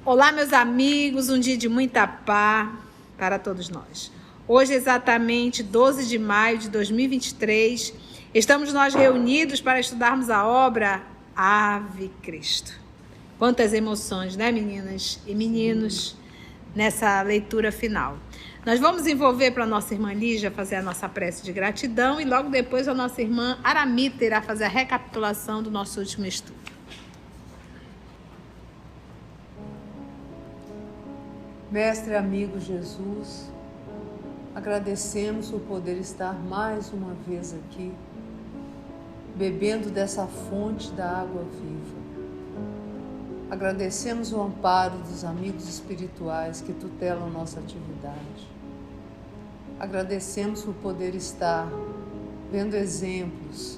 Olá, meus amigos, um dia de muita paz para todos nós. Hoje, exatamente 12 de maio de 2023, estamos nós reunidos para estudarmos a obra Ave Cristo. Quantas emoções, né, meninas e meninos, nessa leitura final. Nós vamos envolver para a nossa irmã Lígia fazer a nossa prece de gratidão e logo depois a nossa irmã Aramita irá fazer a recapitulação do nosso último estudo. Mestre amigo Jesus, agradecemos por poder estar mais uma vez aqui, bebendo dessa fonte da água viva. Agradecemos o amparo dos amigos espirituais que tutelam nossa atividade. Agradecemos por poder estar vendo exemplos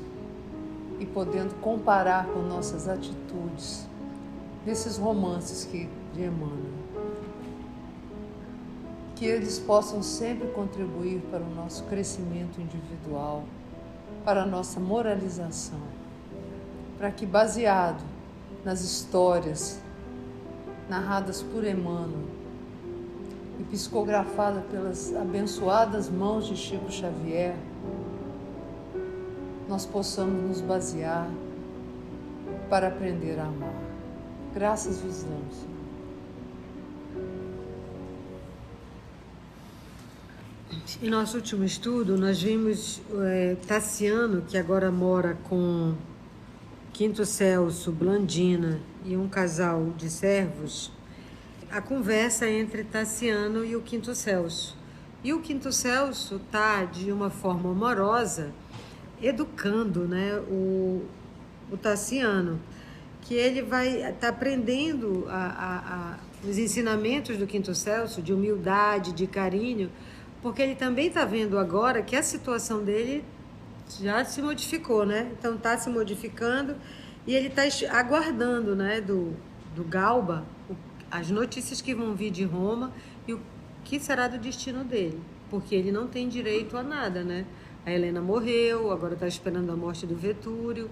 e podendo comparar com nossas atitudes nesses romances que emanam. Que eles possam sempre contribuir para o nosso crescimento individual, para a nossa moralização, para que, baseado nas histórias narradas por Emmanuel e psicografada pelas abençoadas mãos de Chico Xavier, nós possamos nos basear para aprender a amar. Graças vos damos, Senhor. Em nosso último estudo, nós vimos Tassiano, que agora mora com Quinto Celso, Blandina e um casal de servos, a conversa entre Tassiano e o Quinto Celso. E o Quinto Celso está, de uma forma amorosa, educando, né, o Tassiano, que ele vai estar aprendendo os ensinamentos do Quinto Celso, de humildade, de carinho, porque ele também está vendo agora que a situação dele já se modificou, né? Então está se modificando e ele está aguardando, né, do Galba as notícias que vão vir de Roma e o que será do destino dele, porque ele não tem direito a nada, né? A Helena morreu, agora está esperando a morte do Vetúrio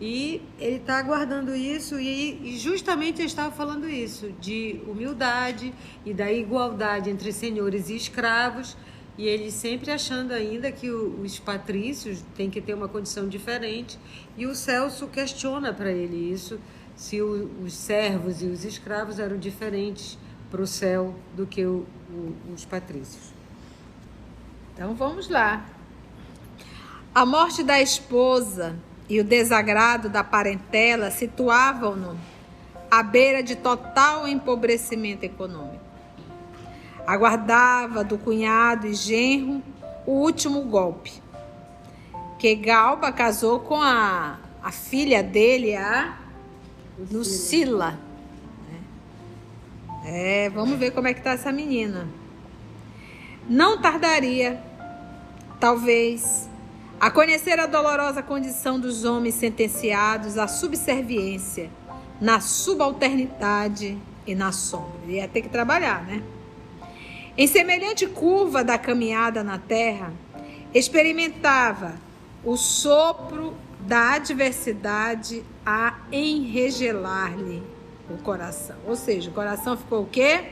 e ele está aguardando isso e justamente ele estava falando isso, de humildade e da igualdade entre senhores e escravos, e ele sempre achando ainda que os patrícios têm que ter uma condição diferente, e o Celso questiona para ele isso, se os servos e os escravos eram diferentes para o céu do que os patrícios. Então vamos lá. A morte da esposa e o desagrado da parentela situavam-no à beira de total empobrecimento econômico. Aguardava do cunhado e genro o último golpe, que Galba casou com a filha dele, a Lucila. Vamos ver como é que está essa menina. Não tardaria, talvez, a conhecer a dolorosa condição dos homens sentenciados à subserviência, na subalternidade e na sombra. Ia ter que trabalhar, né? Em semelhante curva da caminhada na terra, experimentava o sopro da adversidade a enregelar-lhe o coração. Ou seja, o coração ficou o quê?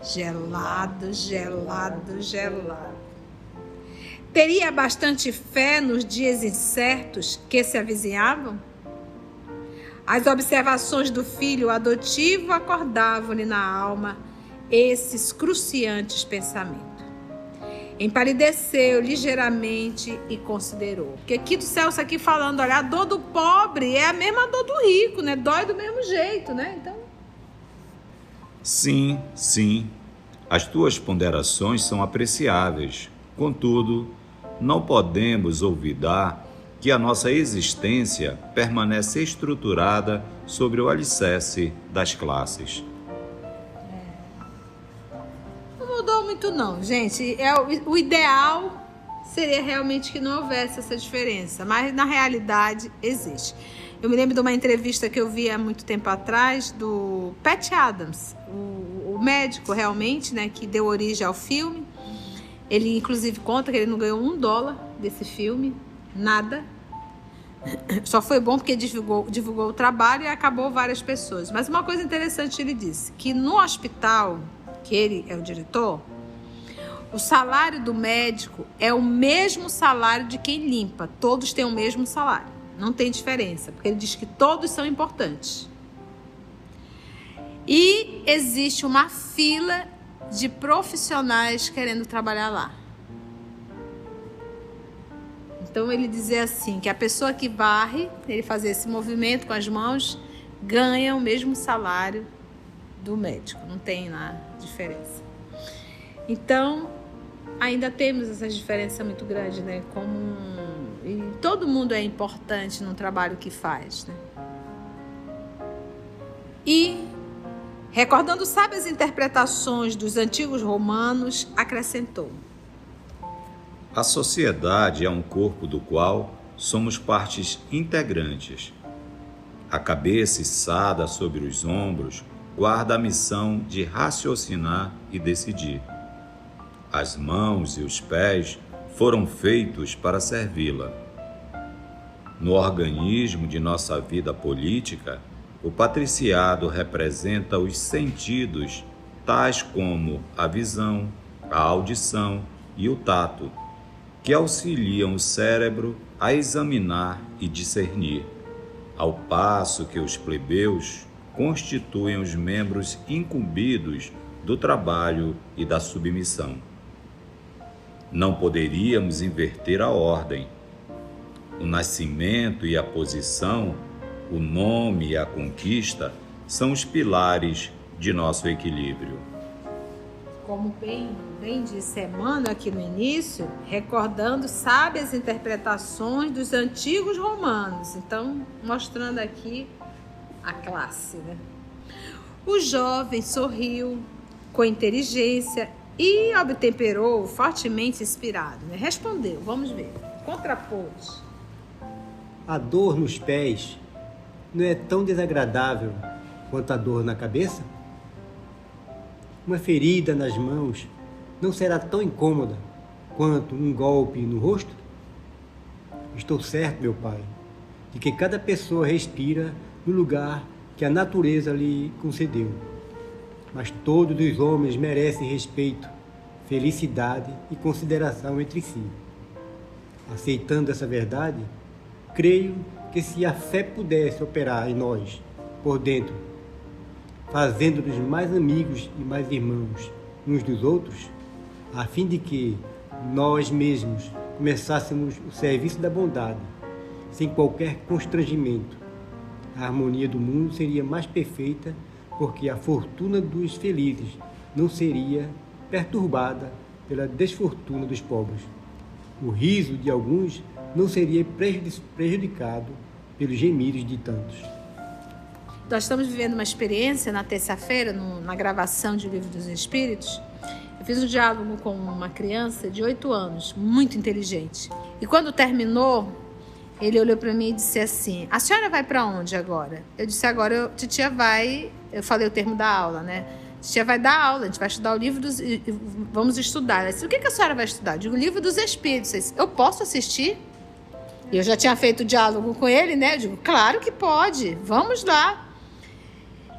Gelado, gelado, gelado. Teria bastante fé nos dias incertos que se avizinhavam? As observações do filho adotivo acordavam-lhe na alma esses cruciantes pensamentos. Empalideceu ligeiramente e considerou. Porque Quinto Celso aqui falando, olha, a dor do pobre é a mesma dor do rico, né? Dói do mesmo jeito, né? Então... Sim, sim. As tuas ponderações são apreciáveis. Contudo, não podemos olvidar que a nossa existência permanece estruturada sobre o alicerce das classes. Não mudou muito não, gente. O ideal seria realmente que não houvesse essa diferença, mas na realidade existe. Eu me lembro de uma entrevista que eu vi há muito tempo atrás do Pat Adams, o o médico realmente, né, que deu origem ao filme. Ele inclusive conta que ele não ganhou $1 desse filme, nada. Só foi bom porque divulgou o trabalho e acabou várias pessoas. Mas uma coisa interessante, ele disse que no hospital, que ele é o diretor, o salário do médico é o mesmo salário de quem limpa. Todos têm o mesmo salário. Não tem diferença, porque ele diz que todos são importantes. E existe uma fila de profissionais querendo trabalhar lá. Então ele dizia assim, que a pessoa que varre, ele fazia esse movimento com as mãos, ganha o mesmo salário do médico. Não tem lá diferença. Então, ainda temos essa diferença muito grande, né? E todo mundo é importante no trabalho que faz, né? E, recordando sábias interpretações dos antigos romanos, acrescentou: a sociedade é um corpo do qual somos partes integrantes. A cabeça içada sobre os ombros guarda a missão de raciocinar e decidir. As mãos e os pés foram feitos para servi-la. No organismo de nossa vida política, o patriciado representa os sentidos, tais como a visão, a audição e o tato, que auxiliam o cérebro a examinar e discernir, ao passo que os plebeus constituem os membros incumbidos do trabalho e da submissão. Não poderíamos inverter a ordem. O nascimento e a posição, o nome e a conquista são os pilares de nosso equilíbrio. Como bem disse Emmanuel aqui no início, recordando sábias interpretações dos antigos romanos. Então, mostrando aqui a classe, né? O jovem sorriu com inteligência e obtemperou, fortemente inspirado, né? Respondeu, vamos ver, contrapôs. A dor nos pés não é tão desagradável quanto a dor na cabeça? Uma ferida nas mãos não será tão incômoda quanto um golpe no rosto? Estou certo, meu pai, de que cada pessoa respira no lugar que a natureza lhe concedeu. Mas todos os homens merecem respeito, felicidade e consideração entre si. Aceitando essa verdade, creio que se a fé pudesse operar em nós, por dentro, fazendo-nos mais amigos e mais irmãos uns dos outros, a fim de que nós mesmos começássemos o serviço da bondade, sem qualquer constrangimento, a harmonia do mundo seria mais perfeita, porque a fortuna dos felizes não seria perturbada pela desfortuna dos pobres. O riso de alguns não seria prejudicado pelos gemidos de tantos. Nós estamos vivendo uma experiência na terça-feira, na gravação de O Livro dos Espíritos. Eu fiz um diálogo com uma criança de 8 anos, muito inteligente. E quando terminou, ele olhou para mim e disse assim: a senhora vai para onde agora? Eu disse: agora titia vai... Eu falei o termo da aula, né? Titia vai dar aula, a gente vai estudar o livro dos... Vamos estudar. Ela disse: o que a senhora vai estudar? Eu digo: o Livro dos Espíritos. Eu disse: eu posso assistir? E eu já tinha feito o diálogo com ele, né? Eu digo: claro que pode, vamos lá.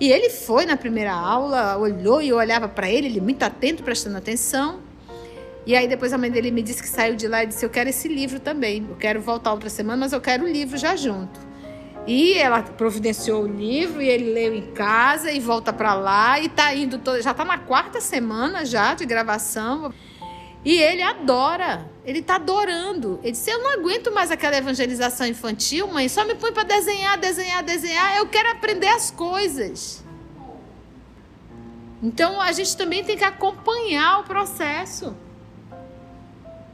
E ele foi na primeira aula, olhou e eu olhava para ele muito atento, prestando atenção. E aí depois a mãe dele me disse que saiu de lá e disse: eu quero esse livro também, eu quero voltar outra semana, mas eu quero o livro já junto. E ela providenciou o livro e ele leu em casa e volta para lá e tá indo, já está na 4ª semana já de gravação. E ele adora, ele está adorando. Ele disse: eu não aguento mais aquela evangelização infantil, mãe, só me põe para desenhar, eu quero aprender as coisas. Então a gente também tem que acompanhar o processo.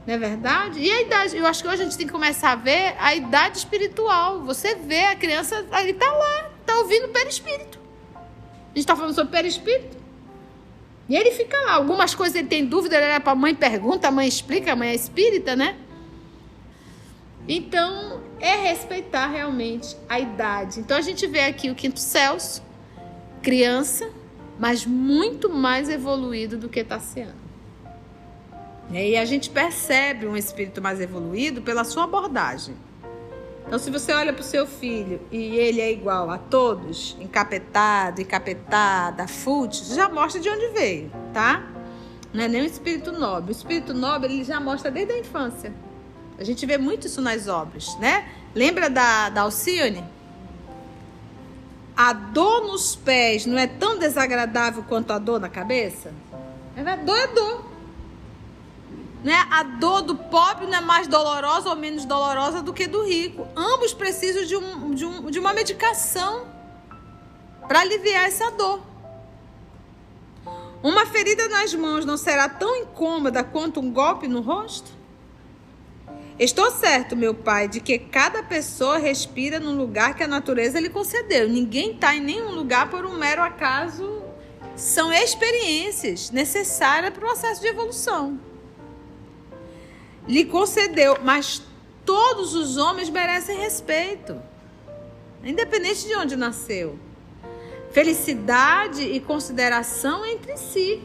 Não é verdade? E a idade, eu acho que hoje a gente tem que começar a ver a idade espiritual. Você vê a criança, ele está lá, está ouvindo o perispírito. A gente está falando sobre perispírito. E ele fica lá, algumas coisas ele tem dúvida, ele olha para a mãe, pergunta, a mãe explica, a mãe é espírita, né? Então, é respeitar realmente a idade. Então, a gente vê aqui o Quinto Celso, criança, mas muito mais evoluído do que Tassiano. E a gente percebe um espírito mais evoluído pela sua abordagem. Então, se você olha para o seu filho e ele é igual a todos, encapetado, encapetada, fútil, já mostra de onde veio, tá? Não é nem um espírito nobre. O espírito nobre, ele já mostra desde a infância. A gente vê muito isso nas obras, né? Lembra da Alcione? A dor nos pés não é tão desagradável quanto a dor na cabeça? A dor é dor. Né? A dor do pobre não é mais dolorosa ou menos dolorosa do que do rico. Ambos precisam de uma medicação para aliviar essa dor. Uma ferida nas mãos não será tão incômoda quanto um golpe no rosto? Estou certo, meu pai, de que cada pessoa respira num lugar que a natureza lhe concedeu. Ninguém está em nenhum lugar por um mero acaso. São experiências necessárias para o processo de evolução. Lhe concedeu, mas todos os homens merecem respeito, independente de onde nasceu. Felicidade e consideração entre si.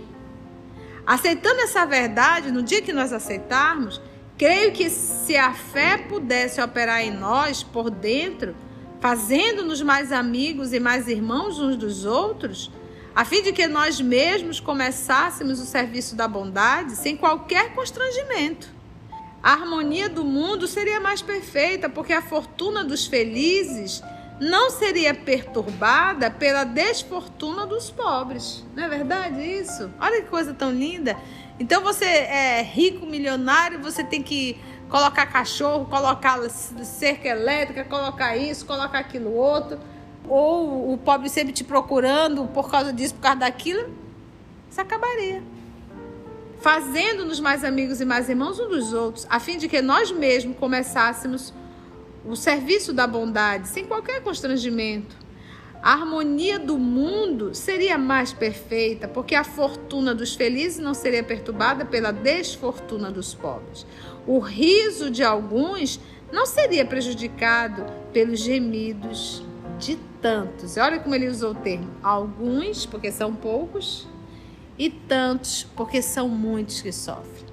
Aceitando essa verdade, no dia que nós aceitarmos, creio que se a fé pudesse operar em nós por dentro, fazendo-nos mais amigos e mais irmãos uns dos outros, a fim de que nós mesmos começássemos o serviço da bondade sem qualquer constrangimento. A harmonia do mundo seria mais perfeita, porque a fortuna dos felizes não seria perturbada pela desfortuna dos pobres. Não é verdade isso? Olha que coisa tão linda. Então você é rico, milionário, você tem que colocar cachorro, colocar cerca elétrica, colocar isso, colocar aquilo outro. Ou o pobre sempre te procurando por causa disso, por causa daquilo. Isso acabaria. Fazendo-nos mais amigos e mais irmãos uns dos outros, a fim de que nós mesmos começássemos o serviço da bondade, sem qualquer constrangimento. A harmonia do mundo seria mais perfeita, porque a fortuna dos felizes não seria perturbada pela desfortuna dos pobres. O riso de alguns não seria prejudicado pelos gemidos de tantos. Olha como ele usou o termo, alguns, porque são poucos, e tantos, porque são muitos que sofrem.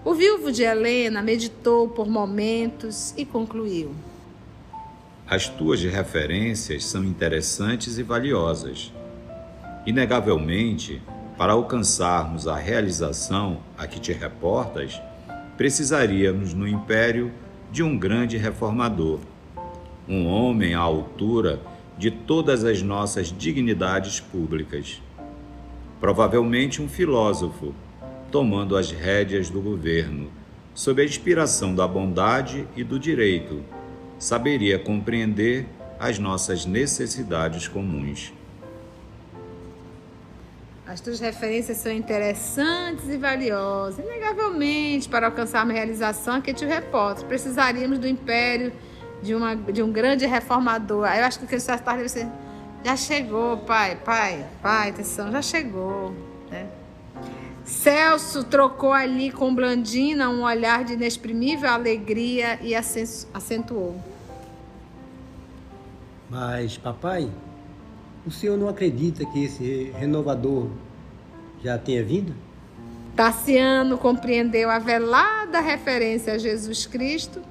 O viúvo de Helena meditou por momentos e concluiu: As tuas referências são interessantes e valiosas. Inegavelmente, para alcançarmos a realização a que te reportas, precisaríamos no império de um grande reformador, um homem à altura de todas as nossas dignidades públicas. Provavelmente um filósofo, tomando as rédeas do governo, sob a inspiração da bondade e do direito, saberia compreender as nossas necessidades comuns. As tuas referências são interessantes e valiosas. Inegavelmente, para alcançar uma realização a que te reporto, precisaríamos do império de um grande reformador. Aí eu acho que o que você está deve ser... Já chegou, pai, atenção, já chegou, né? Celso trocou ali com Blandina um olhar de inexprimível alegria e acentuou: Mas, papai, o senhor não acredita que esse renovador já tenha vindo? Tassiano compreendeu a velada referência a Jesus Cristo,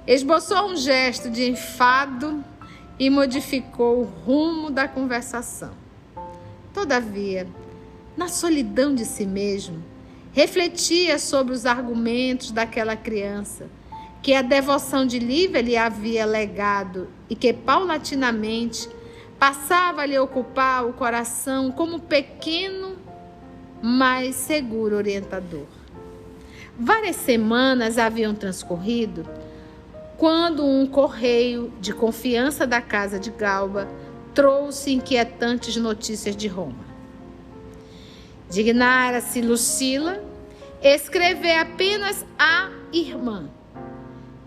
esboçou um gesto de enfado e modificou o rumo da conversação. Todavia, na solidão de si mesmo, refletia sobre os argumentos daquela criança, que a devoção de Lívia lhe havia legado e que, paulatinamente, passava a lhe ocupar o coração como pequeno, mas seguro orientador. Várias semanas haviam transcorrido quando um correio de confiança da casa de Galba trouxe inquietantes notícias de Roma. Dignara-se Lucila escrever apenas à irmã,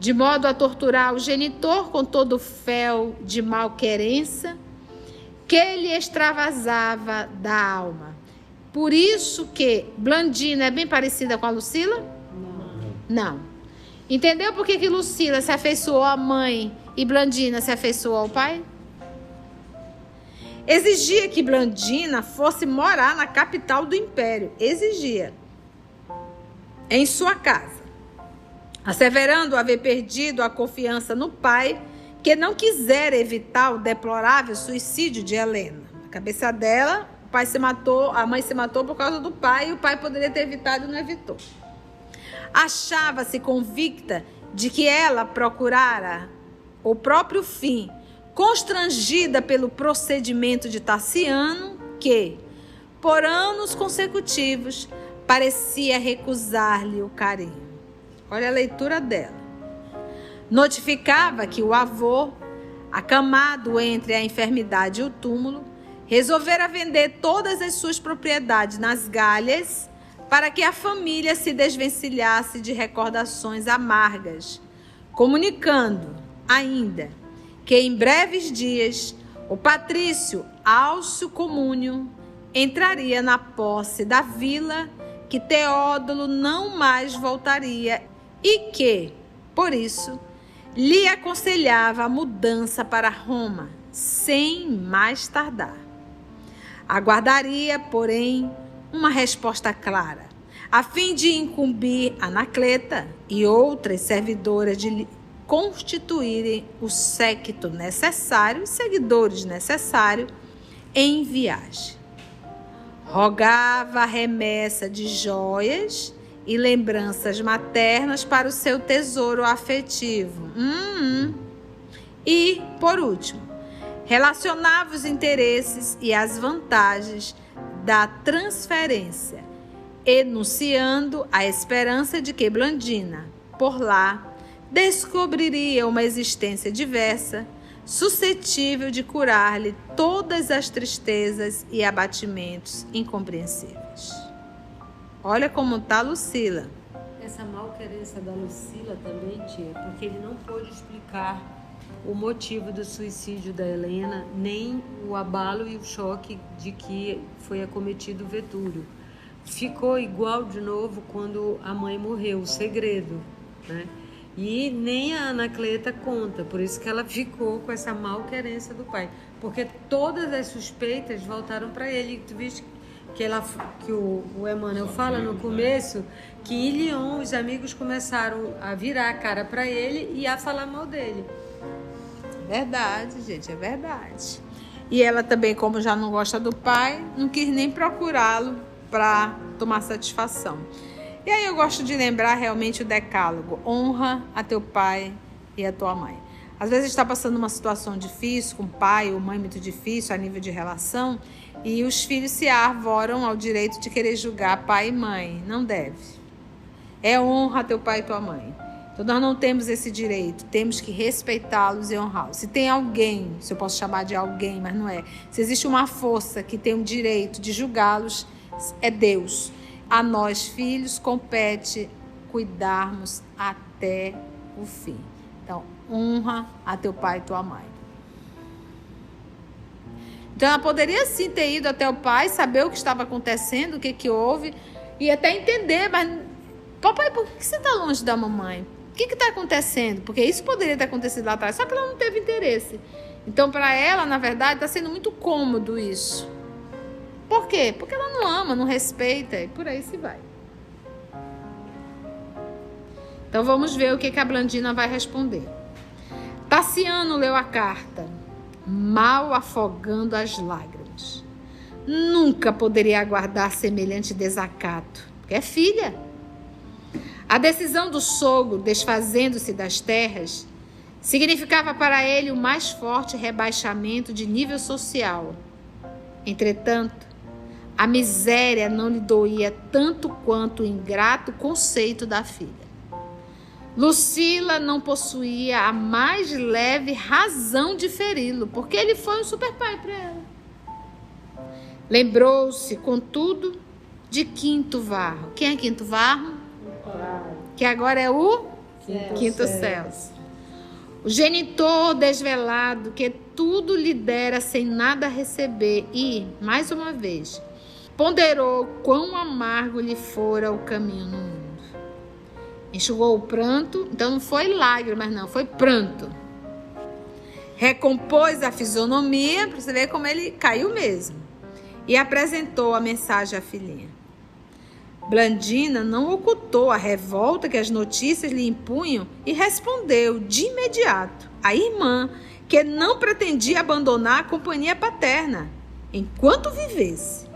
de modo a torturar o genitor com todo o fel de malquerença que lhe extravasava da alma. Por isso que Blandina é bem parecida com a Lucila? Não. Entendeu por que Lucila se afeiçoou à mãe e Blandina se afeiçoou ao pai? exigia que Blandina fosse morar na capital do império. Exigia. Em sua casa. Asseverando haver perdido a confiança no pai, que não quisera evitar o deplorável suicídio de Helena. Na cabeça dela, o pai se matou, a mãe se matou por causa do pai, e o pai poderia ter evitado e não evitou. Achava-se convicta de que ela procurara o próprio fim, constrangida pelo procedimento de Tassiano, que, por anos consecutivos, parecia recusar-lhe o carinho. Olha a leitura dela. Notificava que o avô, acamado entre a enfermidade e o túmulo, resolvera vender todas as suas propriedades nas Galhas para que a família se desvencilhasse de recordações amargas, comunicando ainda que em breves dias o patrício Álcio Comúnio entraria na posse da vila, que Teódulo não mais voltaria e que, por isso, lhe aconselhava a mudança para Roma, sem mais tardar. Aguardaria, porém, uma resposta clara, a fim de incumbir Anacleta e outras servidoras de constituírem o séquito necessário, seguidores necessários, em viagem. Rogava a remessa de joias e lembranças maternas para o seu tesouro afetivo. E, por último, relacionava os interesses e as vantagens da transferência, enunciando a esperança de que Blandina, por lá, descobriria uma existência diversa, suscetível de curar-lhe todas as tristezas e abatimentos incompreensíveis. Olha como está Lucila. Essa malquerença da Lucila também, tia, porque ele não pôde explicar o motivo do suicídio da Helena, nem o abalo e o choque de que foi acometido Vetúrio. Ficou igual de novo quando a mãe morreu, o segredo, né? E nem a Anacleta conta, por isso que ela ficou com essa malquerença do pai, porque todas as suspeitas voltaram para ele. Tu viste que o Emmanuel fala no começo que em Lyon os amigos começaram a virar a cara para ele e a falar mal dele. Verdade, gente, é verdade. E ela também, como já não gosta do pai, não quis nem procurá-lo para tomar satisfação. E aí eu gosto de lembrar realmente o decálogo: honra a teu pai e a tua mãe. Às vezes está passando uma situação difícil, com pai ou mãe muito difícil a nível de relação, e os filhos se arvoram ao direito de querer julgar pai e mãe. Não deve. É honra a teu pai e tua mãe. Então nós não temos esse direito, temos que respeitá-los e honrá-los. Se tem alguém, se eu posso chamar de alguém, mas não é, se existe uma força que tem o direito de julgá-los, é Deus. A nós, filhos, compete cuidarmos até o fim. Então, honra a teu pai e tua mãe. Então, ela poderia sim ter ido até o pai, saber o que estava acontecendo, o que houve, e até entender, mas, papai, por que você está longe da mamãe? O que está acontecendo? Porque isso poderia ter acontecido lá atrás, só que ela não teve interesse. Então, para ela, na verdade, está sendo muito cômodo isso. Por quê? Porque ela não ama, não respeita e por aí se vai. Então vamos ver o que a Blandina vai responder. Tassiano leu a carta, mal afogando as lágrimas. Nunca poderia aguardar semelhante desacato, porque é filha. A decisão do sogro, desfazendo-se das terras, significava para ele o mais forte rebaixamento de nível social. Entretanto, a miséria não lhe doía tanto quanto o ingrato conceito da filha. Lucila não possuía a mais leve razão de feri-lo, porque ele foi um super pai para ela. Lembrou-se, contudo, de Quinto Varro. Quem é Quinto Varro? Que agora é o Quinto Celso. O genitor desvelado que tudo lhe dera sem nada receber e, mais uma vez, ponderou quão amargo lhe fora o caminho no mundo. Enxugou o pranto, então não foi lágrimas não, foi pranto. recompôs a fisionomia, para você ver como ele caiu mesmo, e apresentou a mensagem à filhinha. Blandina não ocultou a revolta que as notícias lhe impunham e respondeu de imediato à irmã que não pretendia abandonar a companhia paterna enquanto vivesse.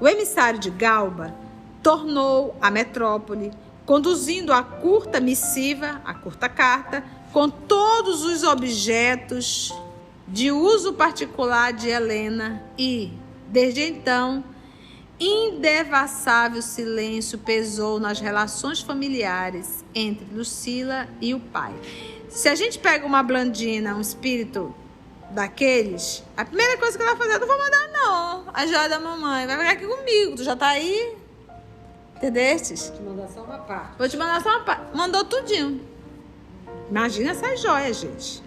O emissário de Galba tornou à metrópole, conduzindo a curta missiva, a curta carta, com todos os objetos de uso particular de Helena e, desde então, indevassável silêncio pesou nas relações familiares entre Lucila e o pai. Se a gente pega uma Blandina, um espírito daqueles, a primeira coisa que ela vai fazer, eu não vou mandar não, a joia da mamãe, vai ficar aqui comigo, tu já tá aí, entendestes? Vou te mandar só uma parte. Vou te mandar só uma parte, mandou tudinho. Imagina essas joias, gente.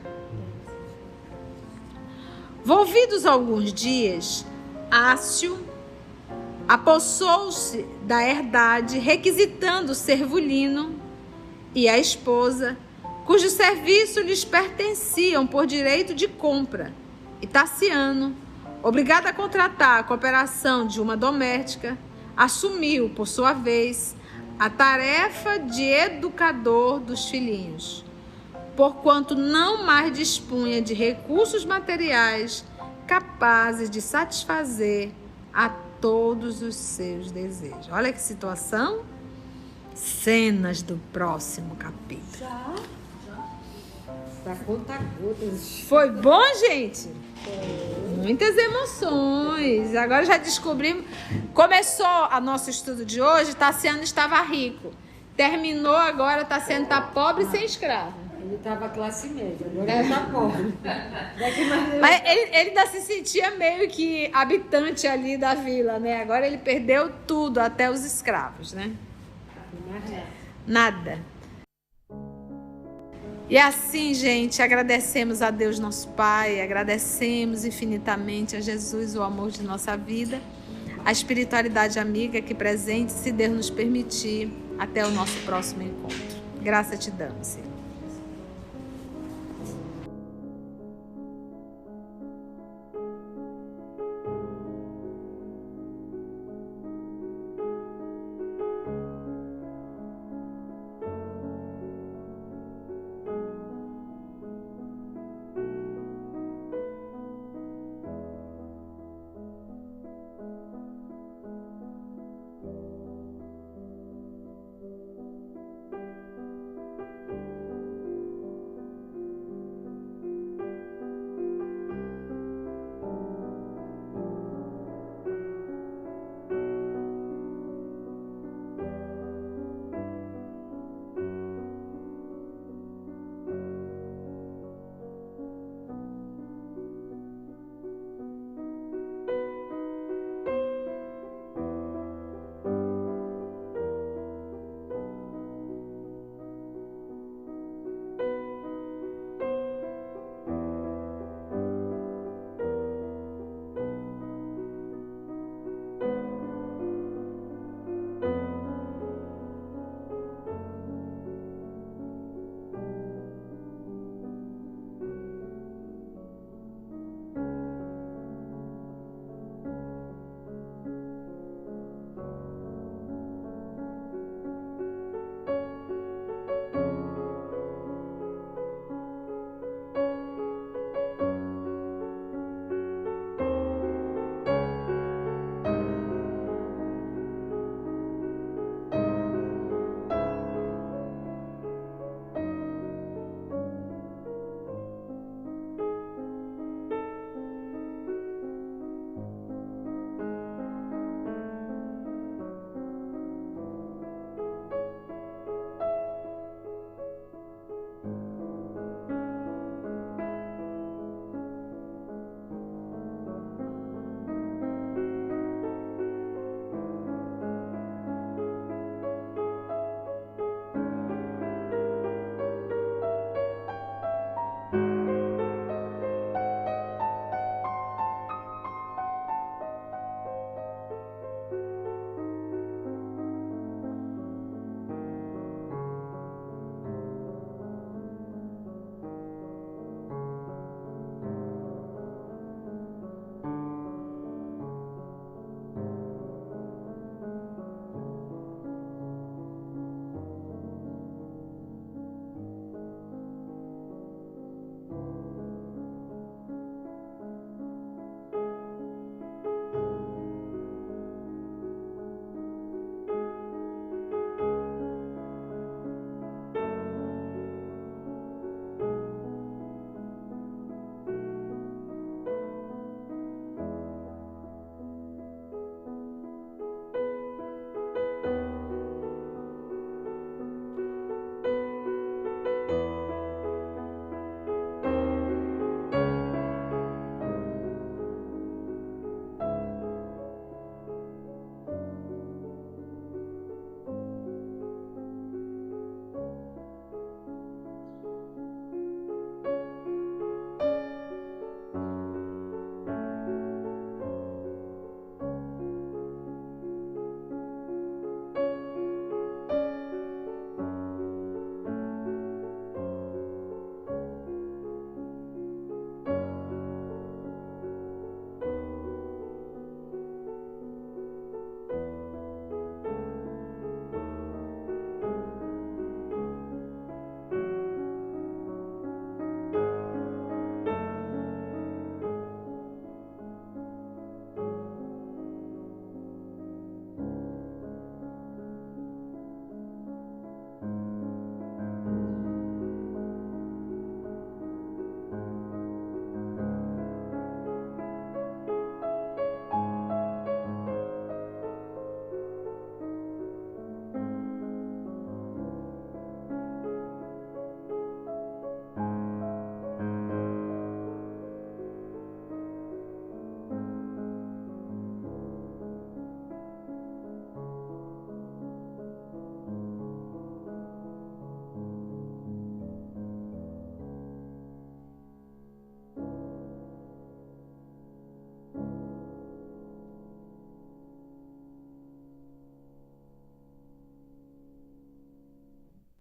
Volvidos alguns dias, Ácio apossou-se da herdade, requisitando o servulino e a esposa, cujos serviços lhes pertenciam por direito de compra, e Tassiano, obrigado a contratar a cooperação de uma doméstica, assumiu, por sua vez, a tarefa de educador dos filhinhos, porquanto não mais dispunha de recursos materiais capazes de satisfazer a todos os seus desejos. Olha que situação. Cenas do próximo capítulo. Já. Pra contar gotas. Foi bom, gente? Muitas emoções. Agora já descobrimos. Começou o nosso estudo de hoje, Tassiano estava rico. Terminou agora, Tassiano está pobre e sem escravo. Ele estava classe média, agora ele está pobre. Mas ele ainda se sentia meio que habitante ali da vila, né? Agora ele perdeu tudo, até os escravos, né? Nada. E assim, gente, agradecemos a Deus nosso Pai, agradecemos infinitamente a Jesus, o amor de nossa vida, a espiritualidade amiga aqui presente, se Deus nos permitir, até o nosso próximo encontro. Graça te damos, Senhor.